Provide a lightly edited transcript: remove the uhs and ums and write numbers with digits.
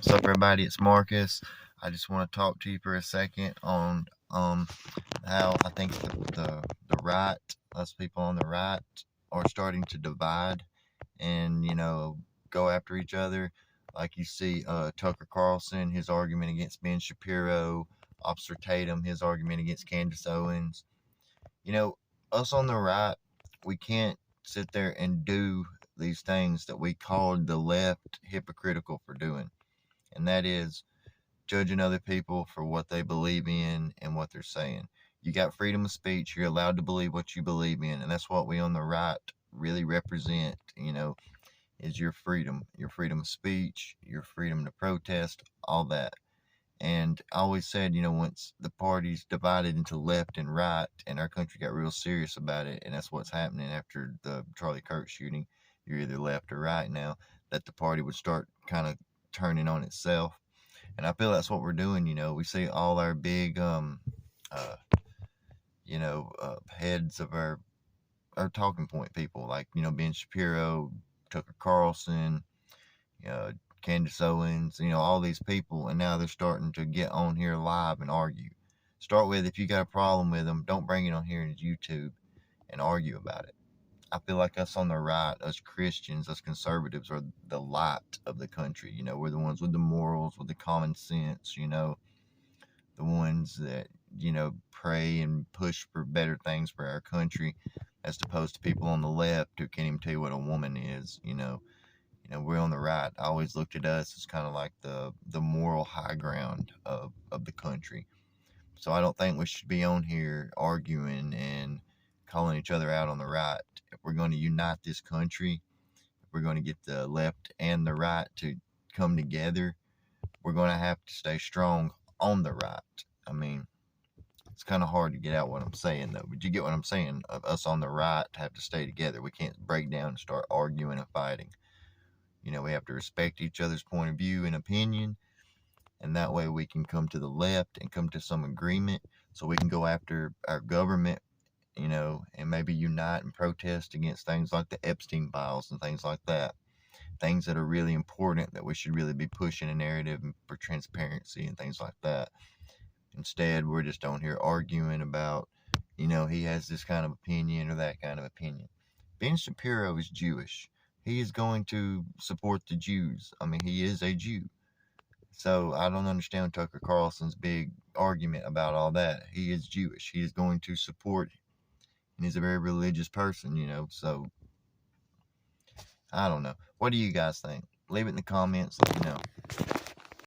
What's up, everybody? It's Marcus. I just want to talk to you for a second on how I think the right, us people on the right, are starting to divide and go after each other. Like you see Tucker Carlson, his argument against Ben Shapiro, Officer Tatum, his argument against Candace Owens. Us on the right, we can't sit there and do these things that we called the left hypocritical for doing, and that is judging other people for what they believe in and what they're saying. You got freedom of speech. You're allowed to believe what you believe in, and that's what we on the right really represent. Is your freedom of speech, your freedom to protest, all that. And I always said, once the parties divided into left and right, and our country got real serious about it, and that's what's happening after the Charlie Kirk shooting, you're either left or right now, that the party would start kind of turning on itself. And I feel that's what we're doing. We see all our big, heads of our talking point people, like, Ben Shapiro, Tucker Carlson, uh, Candace Owens, all these people, and now they're starting to get on here live and argue. Start with, if you got a problem with them, don't bring it on here into YouTube and argue about it. I feel like us on the right, us Christians, us conservatives, are the light of the country. We're the ones with the morals, with the common sense, the ones that, pray and push for better things for our country, as opposed to people on the left who can't even tell you what a woman is. We're on the right. I always looked at us as kind of like the moral high ground of the country. So I don't think we should be on here arguing and calling each other out on the right. If we're going to unite this country, if we're going to get the left and the right to come together, we're going to have to stay strong on the right. I mean, it's kind of hard to get out what I'm saying, though. But you get what I'm saying? Us on the right have to stay together. We can't break down and start arguing and fighting. We have to respect each other's point of view and opinion, and that way we can come to the left and come to some agreement, so we can go after our government, and maybe unite and protest against things like the Epstein files and things like that. Things that are really important, that we should really be pushing a narrative for transparency and things like that. Instead, we're just on here arguing about, he has this kind of opinion or that kind of opinion. Ben Shapiro is Jewish. He is going to support the Jews. I mean, he is a Jew. So I don't understand Tucker Carlson's big argument about all that. He is Jewish. He is going to support, and he's a very religious person, so I don't know. What do you guys think? Leave it in the comments. Let me know.